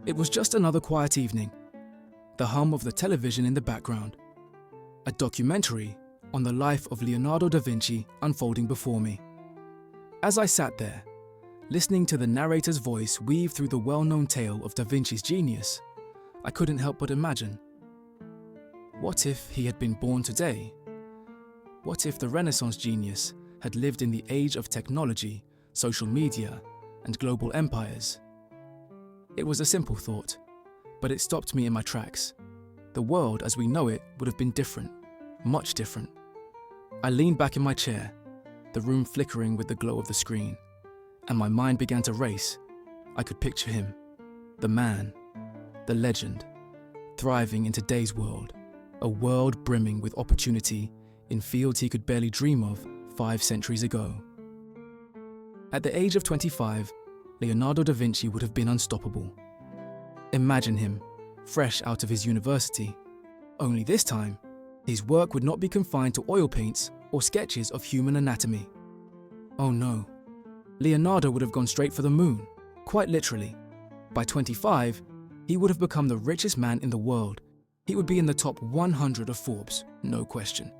It was just another quiet evening, the hum of the television in the background, a documentary on the life of Leonardo da Vinci unfolding before me. As I sat there, listening to the narrator's voice weave through the well-known tale of da Vinci's genius, I couldn't help but imagine, what if he had been born today? What if the Renaissance genius had lived in the age of technology, social media, and global empires? It was a simple thought, but it stopped me in my tracks. The world as we know it would have been different, much different. I leaned back in my chair, the room flickering with the glow of the screen, and my mind began to race. I could picture him, the man, the legend, thriving in today's world, a world brimming with opportunity in fields he could barely dream of 5 centuries ago. At the age of 25, Leonardo da Vinci would have been unstoppable. Imagine him, fresh out of his university. Only this time, his work would not be confined to oil paints or sketches of human anatomy. Oh no, Leonardo would have gone straight for the moon, quite literally. By 25, he would have become the richest man in the world. He would be in the top 100 of Forbes, no question.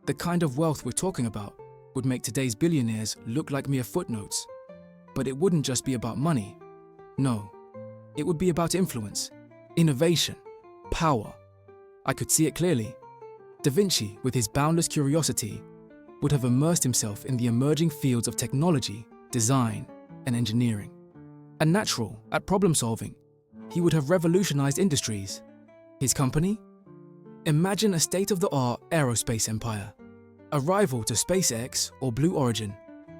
The kind of wealth we're talking about would make today's billionaires look like mere footnotes. But it wouldn't just be about money. No, it would be about influence, innovation, power. I could see it clearly. Da Vinci, with his boundless curiosity, would have immersed himself in the emerging fields of technology, design, and engineering. A natural at problem solving, he would have revolutionized industries. His company? Imagine a state-of-the-art aerospace empire, a rival to SpaceX or Blue Origin,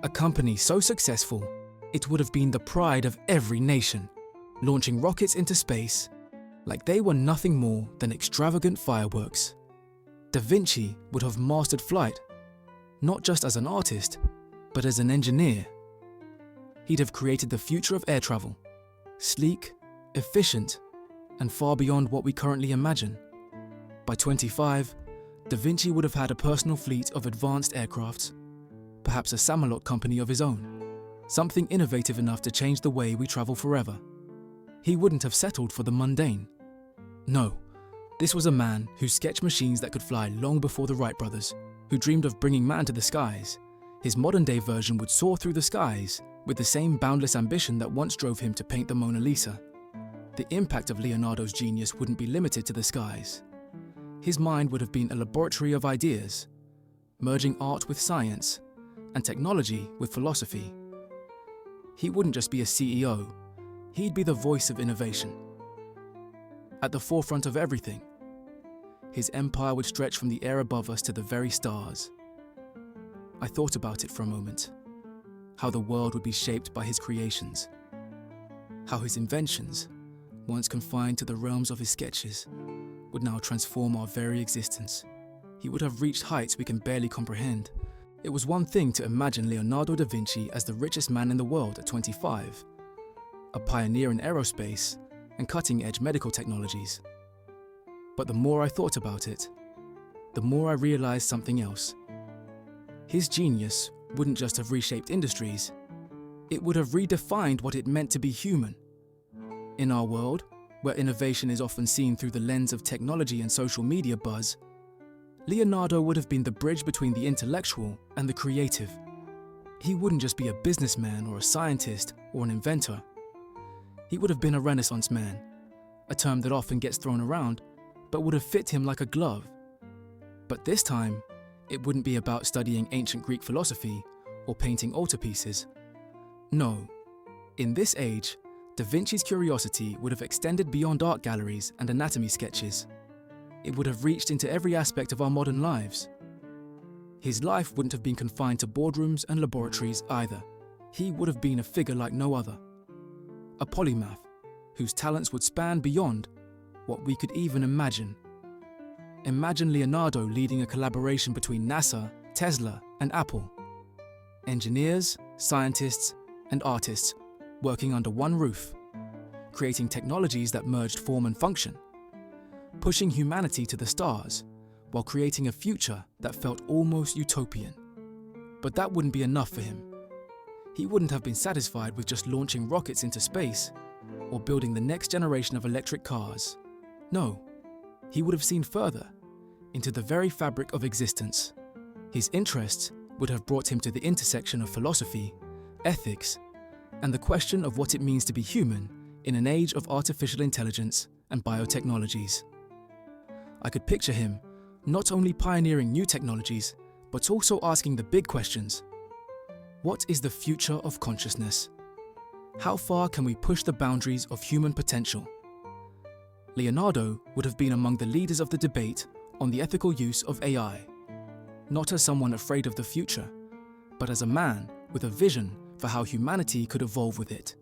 a company so successful it would have been the pride of every nation, launching rockets into space like they were nothing more than extravagant fireworks. Da Vinci would have mastered flight, not just as an artist, but as an engineer. He'd have created the future of air travel, sleek, efficient, and far beyond what we currently imagine. By 25, Da Vinci would have had a personal fleet of advanced aircrafts, perhaps a Samalot company of his own, something innovative enough to change the way we travel forever. He wouldn't have settled for the mundane. No, this was a man who sketched machines that could fly long before the Wright brothers, who dreamed of bringing man to the skies. His modern-day version would soar through the skies with the same boundless ambition that once drove him to paint the Mona Lisa. The impact of Leonardo's genius wouldn't be limited to the skies. His mind would have been a laboratory of ideas, merging art with science and technology with philosophy. He wouldn't just be a CEO, he'd be the voice of innovation. At the forefront of everything, his empire would stretch from the air above us to the very stars. I thought about it for a moment, how the world would be shaped by his creations, how his inventions, once confined to the realms of his sketches, would now transform our very existence. He would have reached heights we can barely comprehend. It was one thing to imagine Leonardo da Vinci as the richest man in the world at 25, a pioneer in aerospace and cutting-edge medical technologies. But the more I thought about it, the more I realized something else. His genius wouldn't just have reshaped industries, it would have redefined what it meant to be human. In our world, where innovation is often seen through the lens of technology and social media buzz, Leonardo would have been the bridge between the intellectual and the creative. He wouldn't just be a businessman or a scientist or an inventor. He would have been a Renaissance man, a term that often gets thrown around, but would have fit him like a glove. But this time, it wouldn't be about studying ancient Greek philosophy or painting altarpieces. No, in this age, Da Vinci's curiosity would have extended beyond art galleries and anatomy sketches. It would have reached into every aspect of our modern lives. His life wouldn't have been confined to boardrooms and laboratories either. He would have been a figure like no other. A polymath whose talents would span beyond what we could even imagine. Imagine Leonardo leading a collaboration between NASA, Tesla, and Apple. Engineers, scientists, and artists working under one roof, creating technologies that merged form and function, pushing humanity to the stars while creating a future that felt almost utopian. But that wouldn't be enough for him. He wouldn't have been satisfied with just launching rockets into space. or building the next generation of electric cars. No, he would have seen further, into the very fabric of existence. His interests would have brought him to the intersection of philosophy, ethics, and the question of what it means to be human in an age of artificial intelligence and biotechnologies. I could picture him not only pioneering new technologies, but also asking the big questions. What is the future of consciousness? How far can we push the boundaries of human potential? Leonardo would have been among the leaders of the debate on the ethical use of AI, not as someone afraid of the future, but as a man with a vision for how humanity could evolve with it.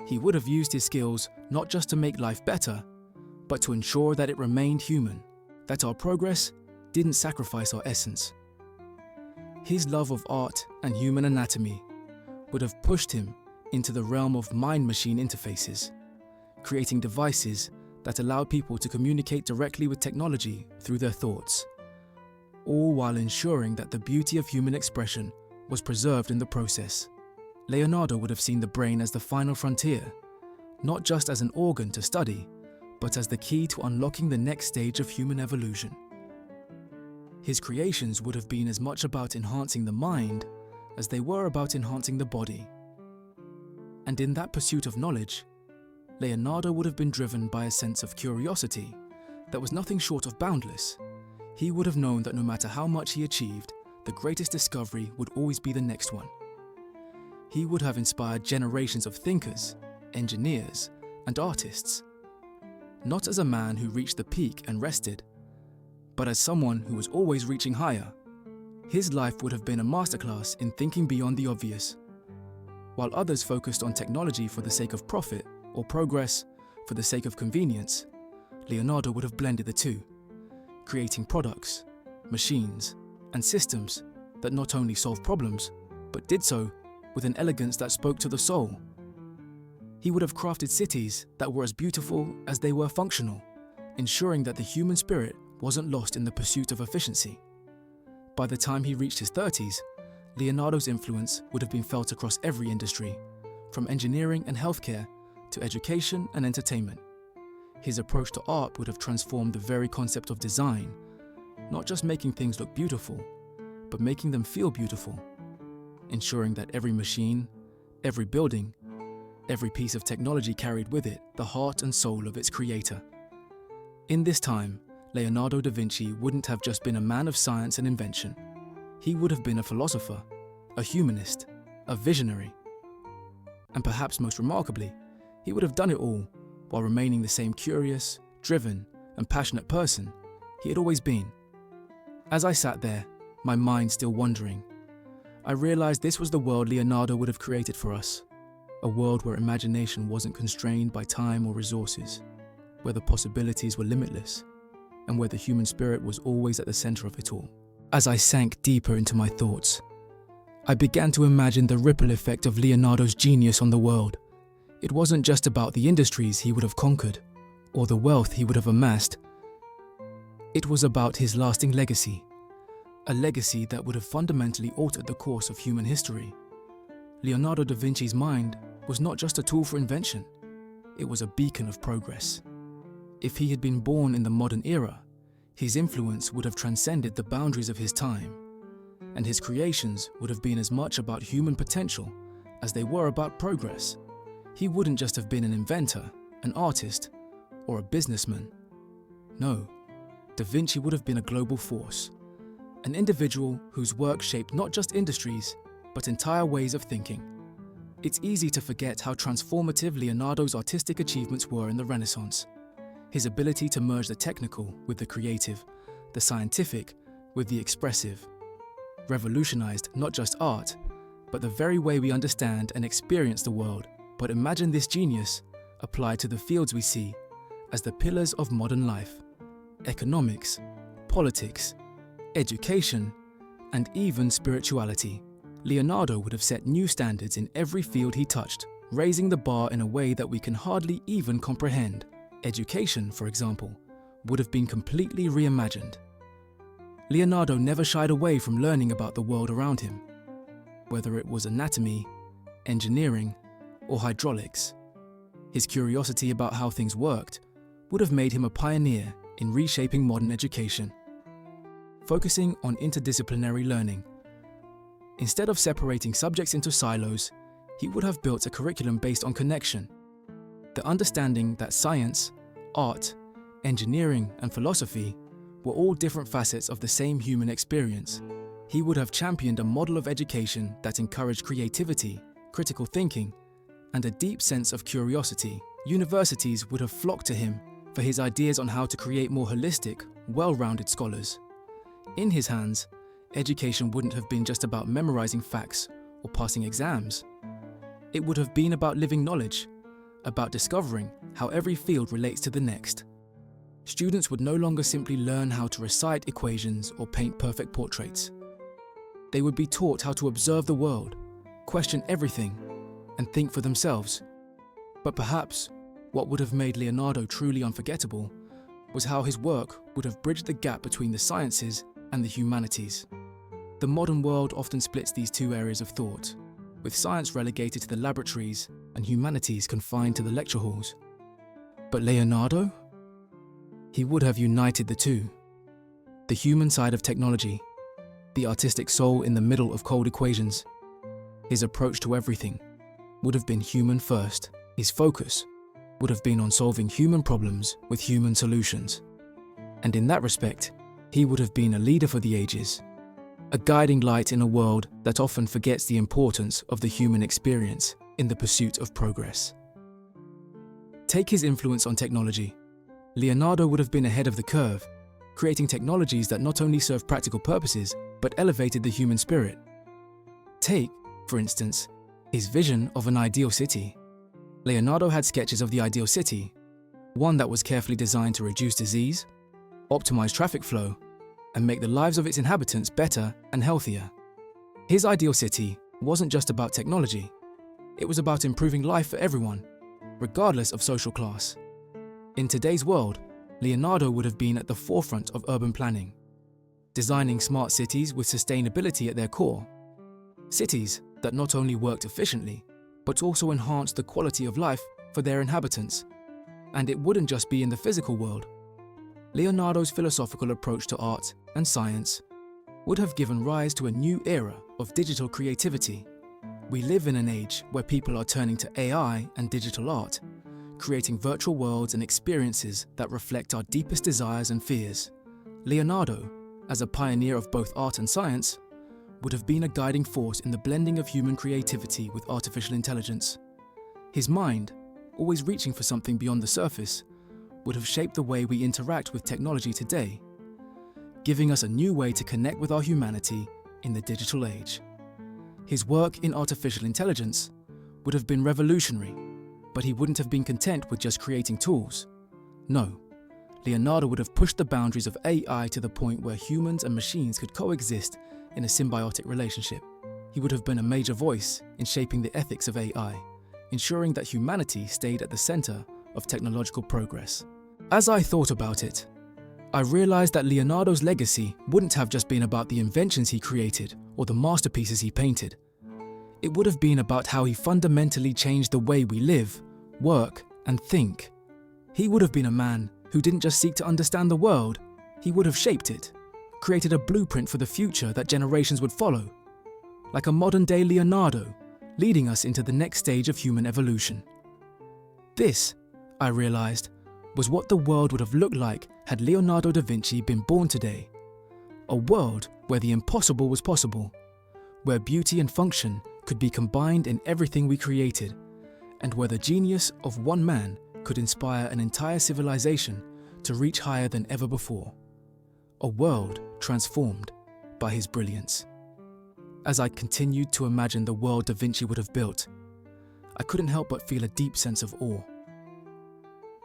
He would have used his skills not just to make life better, but to ensure that it remained human, that our progress didn't sacrifice our essence. His love of art and human anatomy would have pushed him into the realm of mind-machine interfaces, creating devices that allowed people to communicate directly with technology through their thoughts, all while ensuring that the beauty of human expression was preserved in the process. Leonardo would have seen the brain as the final frontier, not just as an organ to study, but as the key to unlocking the next stage of human evolution. His creations would have been as much about enhancing the mind as they were about enhancing the body. And in that pursuit of knowledge, Leonardo would have been driven by a sense of curiosity that was nothing short of boundless. He would have known that no matter how much he achieved, the greatest discovery would always be the next one. He would have inspired generations of thinkers, engineers, and artists, not as a man who reached the peak and rested, but as someone who was always reaching higher. His life would have been a masterclass in thinking beyond the obvious. While others focused on technology for the sake of profit or progress for the sake of convenience, Leonardo would have blended the two, creating products, machines, and systems that not only solved problems, but did so with an elegance that spoke to the soul. He would have crafted cities that were as beautiful as they were functional, ensuring that the human spirit wasn't lost in the pursuit of efficiency. By the time he reached his 30s, Leonardo's influence would have been felt across every industry, from engineering and healthcare to education and entertainment. His approach to art would have transformed the very concept of design, not just making things look beautiful, but making them feel beautiful, ensuring that every machine, every building, every piece of technology carried with it the heart and soul of its creator. In this time, Leonardo da Vinci wouldn't have just been a man of science and invention. He would have been a philosopher, a humanist, a visionary. And perhaps most remarkably, he would have done it all while remaining the same curious, driven, and passionate person he had always been. As I sat there, my mind still wandering, I realized this was the world Leonardo would have created for us. A world where imagination wasn't constrained by time or resources, where the possibilities were limitless, and where the human spirit was always at the center of it all. As I sank deeper into my thoughts, I began to imagine the ripple effect of Leonardo's genius on the world. It wasn't just about the industries he would have conquered, or the wealth he would have amassed. It was about his lasting legacy, a legacy that would have fundamentally altered the course of human history. Leonardo da Vinci's mind was not just a tool for invention, it was a beacon of progress. If he had been born in the modern era, his influence would have transcended the boundaries of his time, and his creations would have been as much about human potential as they were about progress. He wouldn't just have been an inventor, an artist, or a businessman. No, Da Vinci would have been a global force, an individual whose work shaped not just industries, but entire ways of thinking. It's easy to forget how transformative Leonardo's artistic achievements were in the Renaissance. His ability to merge the technical with the creative, the scientific with the expressive, revolutionized not just art, but the very way we understand and experience the world. But imagine this genius applied to the fields we see as the pillars of modern life: economics, politics, education, and even spirituality. Leonardo would have set new standards in every field he touched, raising the bar in a way that we can hardly even comprehend. Education, for example, would have been completely reimagined. Leonardo never shied away from learning about the world around him, whether it was anatomy, engineering, or hydraulics. His curiosity about how things worked would have made him a pioneer in reshaping modern education, focusing on interdisciplinary learning. Instead of separating subjects into silos, he would have built a curriculum based on connection, the understanding that science, art, engineering, and philosophy were all different facets of the same human experience. He would have championed a model of education that encouraged creativity, critical thinking, and a deep sense of curiosity. Universities would have flocked to him for his ideas on how to create more holistic, well-rounded scholars. In his hands, education wouldn't have been just about memorizing facts or passing exams. It would have been about living knowledge, about discovering how every field relates to the next. Students would no longer simply learn how to recite equations or paint perfect portraits. They would be taught how to observe the world, question everything, and think for themselves. But perhaps what would have made Leonardo truly unforgettable was how his work would have bridged the gap between the sciences and the humanities. The modern world often splits these two areas of thought, with science relegated to the laboratories and humanities confined to the lecture halls. But Leonardo? He would have united the two. The human side of technology, the artistic soul in the middle of cold equations. His approach to everything would have been human first. His focus would have been on solving human problems with human solutions. And in that respect, he would have been a leader for the ages, a guiding light in a world that often forgets the importance of the human experience in the pursuit of progress. Take his influence on technology. Leonardo would have been ahead of the curve, creating technologies that not only served practical purposes, but elevated the human spirit. Take, for instance, his vision of an ideal city. Leonardo had sketches of the ideal city, one that was carefully designed to reduce disease, optimize traffic flow, and make the lives of its inhabitants better and healthier. His ideal city wasn't just about technology. It was about improving life for everyone, regardless of social class. In today's world, Leonardo would have been at the forefront of urban planning, designing smart cities with sustainability at their core. Cities that not only worked efficiently, but also enhanced the quality of life for their inhabitants. And it wouldn't just be in the physical world. Leonardo's philosophical approach to art and science would have given rise to a new era of digital creativity. We live in an age where people are turning to AI and digital art, creating virtual worlds and experiences that reflect our deepest desires and fears. Leonardo, as a pioneer of both art and science, would have been a guiding force in the blending of human creativity with artificial intelligence. His mind, always reaching for something beyond the surface, would have shaped the way we interact with technology today, giving us a new way to connect with our humanity in the digital age. His work in artificial intelligence would have been revolutionary, but he wouldn't have been content with just creating tools. No, Leonardo would have pushed the boundaries of AI to the point where humans and machines could coexist in a symbiotic relationship. He would have been a major voice in shaping the ethics of AI, ensuring that humanity stayed at the center of technological progress. As I thought about it, I realized that Leonardo's legacy wouldn't have just been about the inventions he created or the masterpieces he painted. It would have been about how he fundamentally changed the way we live, work, and think. He would have been a man who didn't just seek to understand the world, he would have shaped it, created a blueprint for the future that generations would follow, like a modern-day Leonardo, leading us into the next stage of human evolution. This, I realized, was what the world would have looked like had Leonardo da Vinci been born today. A world where the impossible was possible, where beauty and function could be combined in everything we created, and where the genius of one man could inspire an entire civilization to reach higher than ever before. A world transformed by his brilliance. As I continued to imagine the world Da Vinci would have built, I couldn't help but feel a deep sense of awe.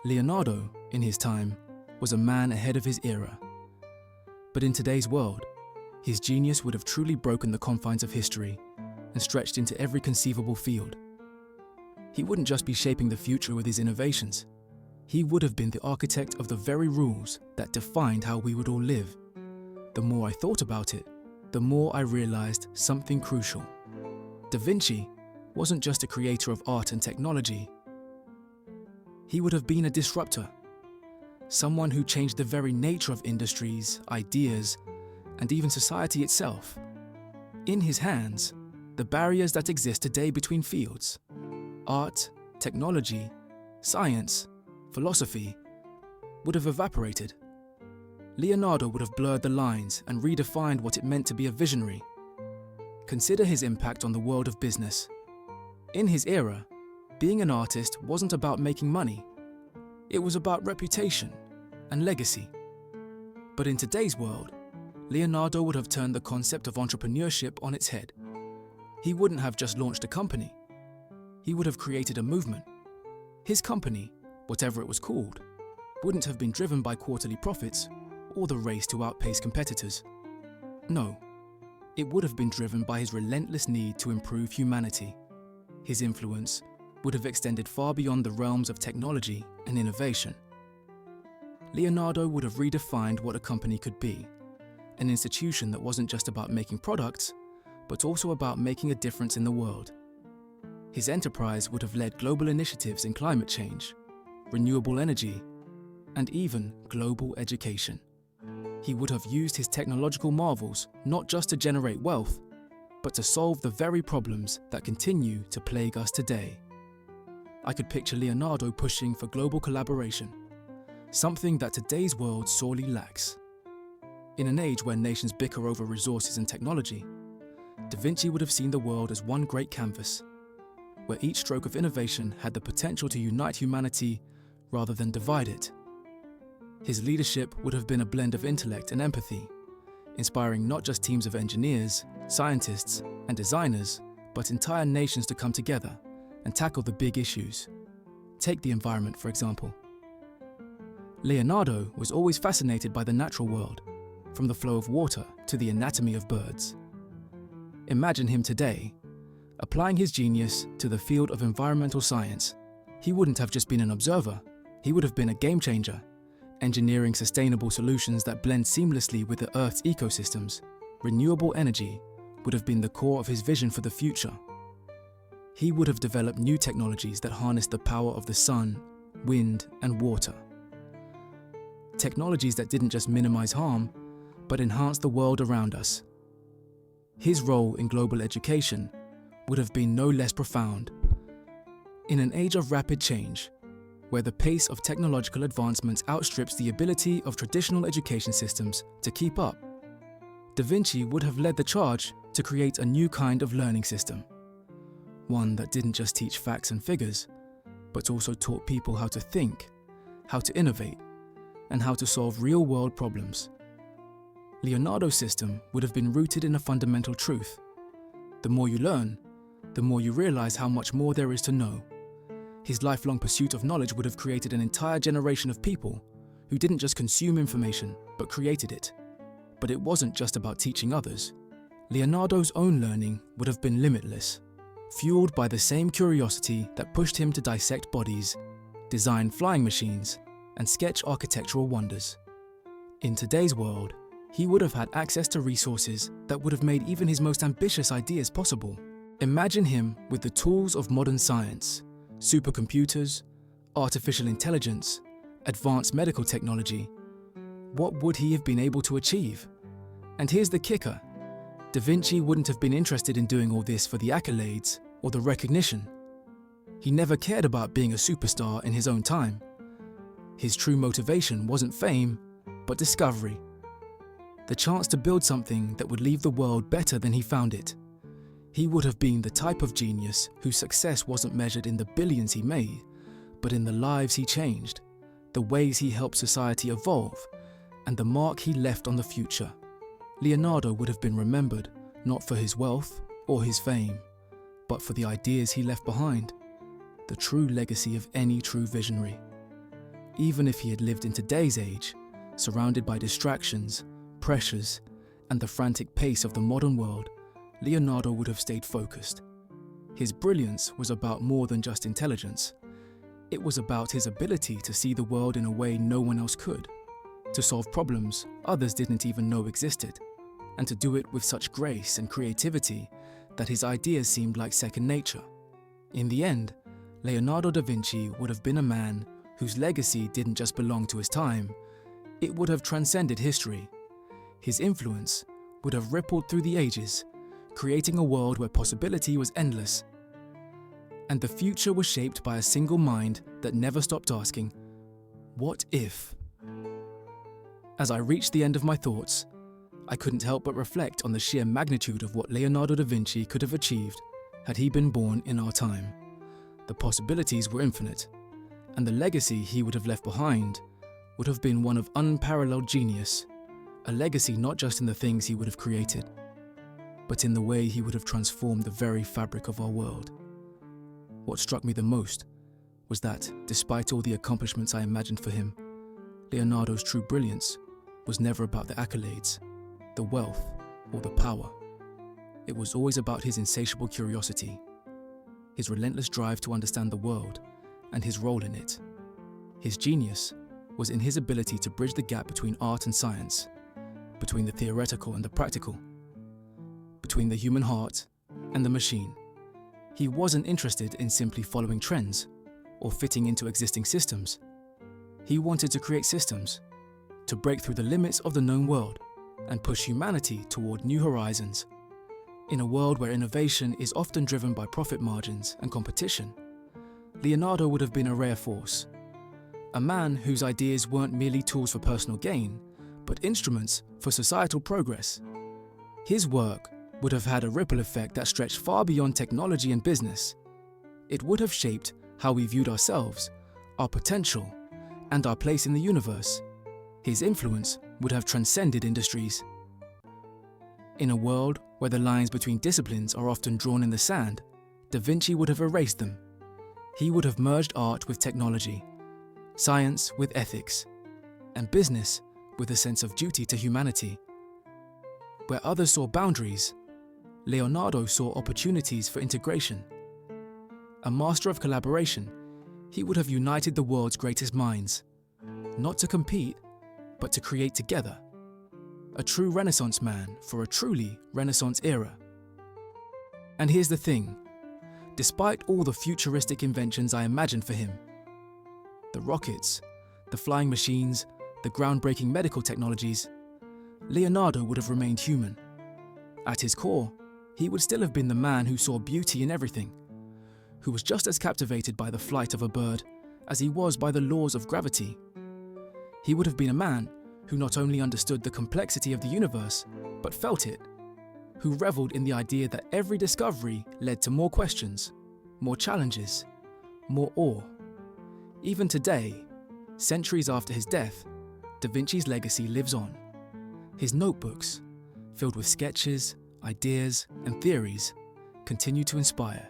Leonardo, in his time, was a man ahead of his era. But in today's world, his genius would have truly broken the confines of history and stretched into every conceivable field. He wouldn't just be shaping the future with his innovations. He would have been the architect of the very rules that defined how we would all live. The more I thought about it, the more I realized something crucial. Da Vinci wasn't just a creator of art and technology. He would have been a disruptor, someone who changed the very nature of industries, ideas, and even society itself. In his hands, the barriers that exist today between fields, art, technology, science, philosophy, would have evaporated. Leonardo would have blurred the lines and redefined what it meant to be a visionary. Consider his impact on the world of business. In his era, being an artist wasn't about making money. It was about reputation and legacy. But in today's world, Leonardo would have turned the concept of entrepreneurship on its head. He wouldn't have just launched a company. He would have created a movement. His company, whatever it was called, wouldn't have been driven by quarterly profits or the race to outpace competitors. No, it would have been driven by his relentless need to improve humanity. His influence would have extended far beyond the realms of technology and innovation. Leonardo would have redefined what a company could be, an institution that wasn't just about making products, but also about making a difference in the world. His enterprise would have led global initiatives in climate change, renewable energy, and even global education. He would have used his technological marvels not just to generate wealth, but to solve the very problems that continue to plague us today. I could picture Leonardo pushing for global collaboration, something that today's world sorely lacks. In an age where nations bicker over resources and technology, Da Vinci would have seen the world as one great canvas, where each stroke of innovation had the potential to unite humanity rather than divide it. His leadership would have been a blend of intellect and empathy, inspiring not just teams of engineers, scientists, and designers, but entire nations to come together and tackle the big issues. Take the environment, for example. Leonardo was always fascinated by the natural world, from the flow of water to the anatomy of birds. Imagine him today, applying his genius to the field of environmental science. He wouldn't have just been an observer, he would have been a game changer, engineering sustainable solutions that blend seamlessly with the Earth's ecosystems. Renewable energy would have been the core of his vision for the future. He would have developed new technologies that harness the power of the sun, wind, and water. Technologies that didn't just minimize harm, but enhance the world around us. His role in global education would have been no less profound. In an age of rapid change, where the pace of technological advancements outstrips the ability of traditional education systems to keep up, Da Vinci would have led the charge to create a new kind of learning system. One that didn't just teach facts and figures, but also taught people how to think, how to innovate, and how to solve real-world problems. Leonardo's system would have been rooted in a fundamental truth. The more you learn, the more you realize how much more there is to know. His lifelong pursuit of knowledge would have created an entire generation of people who didn't just consume information, but created it. But it wasn't just about teaching others. Leonardo's own learning would have been limitless, fueled by the same curiosity that pushed him to dissect bodies, design flying machines, and sketch architectural wonders. In today's world, he would have had access to resources that would have made even his most ambitious ideas possible. Imagine him with the tools of modern science, supercomputers, artificial intelligence, advanced medical technology. What would he have been able to achieve? And here's the kicker. Da Vinci wouldn't have been interested in doing all this for the accolades or the recognition. He never cared about being a superstar in his own time. His true motivation wasn't fame, but discovery. The chance to build something that would leave the world better than he found it. He would have been the type of genius whose success wasn't measured in the billions he made, but in the lives he changed, the ways he helped society evolve, and the mark he left on the future. Leonardo would have been remembered not for his wealth or his fame, but for the ideas he left behind, the true legacy of any true visionary. Even if he had lived in today's age, surrounded by distractions, pressures, and the frantic pace of the modern world, Leonardo would have stayed focused. His brilliance was about more than just intelligence. It was about his ability to see the world in a way no one else could, to solve problems others didn't even know existed, and to do it with such grace and creativity that his ideas seemed like second nature. In the end, Leonardo da Vinci would have been a man whose legacy didn't just belong to his time, it would have transcended history. His influence would have rippled through the ages, creating a world where possibility was endless. And the future was shaped by a single mind that never stopped asking, what if? As I reached the end of my thoughts, I couldn't help but reflect on the sheer magnitude of what Leonardo da Vinci could have achieved had he been born in our time. The possibilities were infinite, and the legacy he would have left behind would have been one of unparalleled genius, a legacy not just in the things he would have created, but in the way he would have transformed the very fabric of our world. What struck me the most was that, despite all the accomplishments I imagined for him, Leonardo's true brilliance was never about the accolades, the wealth, or the power. It was always about his insatiable curiosity, his relentless drive to understand the world and his role in it. His genius was in his ability to bridge the gap between art and science, between the theoretical and the practical, between the human heart and the machine. He wasn't interested in simply following trends or fitting into existing systems. He wanted to create systems, to break through the limits of the known world and push humanity toward new horizons. In a world where innovation is often driven by profit margins and competition, Leonardo would have been a rare force. A man whose ideas weren't merely tools for personal gain, but instruments for societal progress. His work would have had a ripple effect that stretched far beyond technology and business. It would have shaped how we viewed ourselves, our potential, and our place in the universe. His influence would have transcended industries. In a world where the lines between disciplines are often drawn in the sand, Da Vinci would have erased them. He would have merged art with technology, science with ethics, and business with a sense of duty to humanity. Where others saw boundaries, Leonardo saw opportunities for integration. A master of collaboration, he would have united the world's greatest minds, not to compete, but to create together. A true Renaissance man for a truly Renaissance era. And here's the thing, despite all the futuristic inventions I imagined for him, the rockets, the flying machines, the groundbreaking medical technologies, Leonardo would have remained human. At his core, he would still have been the man who saw beauty in everything, who was just as captivated by the flight of a bird as he was by the laws of gravity. He would have been a man who not only understood the complexity of the universe, but felt it, who reveled in the idea that every discovery led to more questions, more challenges, more awe. Even today, centuries after his death, Da Vinci's legacy lives on. His notebooks, filled with sketches, ideas, and theories, continue to inspire.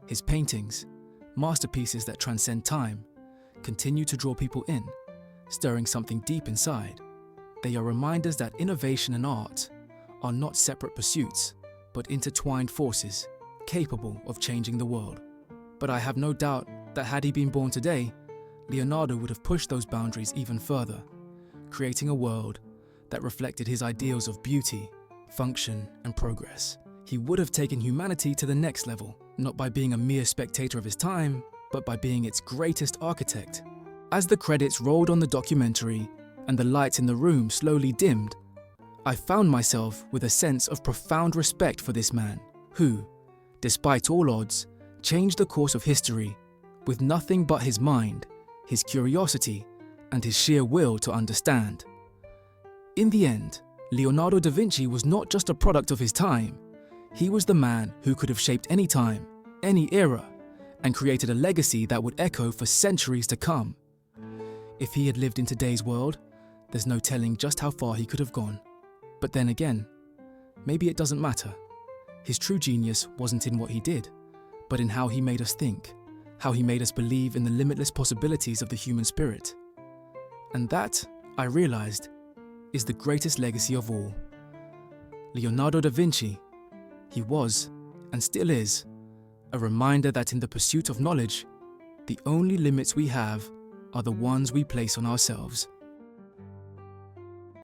His paintings, masterpieces that transcend time, continue to draw people in, stirring something deep inside. They are reminders that innovation and art are not separate pursuits, but intertwined forces capable of changing the world. But I have no doubt that had he been born today, Leonardo would have pushed those boundaries even further, creating a world that reflected his ideals of beauty, function, and progress. He would have taken humanity to the next level, not by being a mere spectator of his time, but by being its greatest architect. As the credits rolled on the documentary and the lights in the room slowly dimmed, I found myself with a sense of profound respect for this man, who, despite all odds, changed the course of history with nothing but his mind, his curiosity, and his sheer will to understand. In the end, Leonardo da Vinci was not just a product of his time. He was the man who could have shaped any time, any era, and created a legacy that would echo for centuries to come. If he had lived in today's world, there's no telling just how far he could have gone. But then again, maybe it doesn't matter. His true genius wasn't in what he did, but in how he made us think, how he made us believe in the limitless possibilities of the human spirit. And that, I realized, is the greatest legacy of all. Leonardo da Vinci, he was, and still is, a reminder that in the pursuit of knowledge, the only limits we have are the ones we place on ourselves.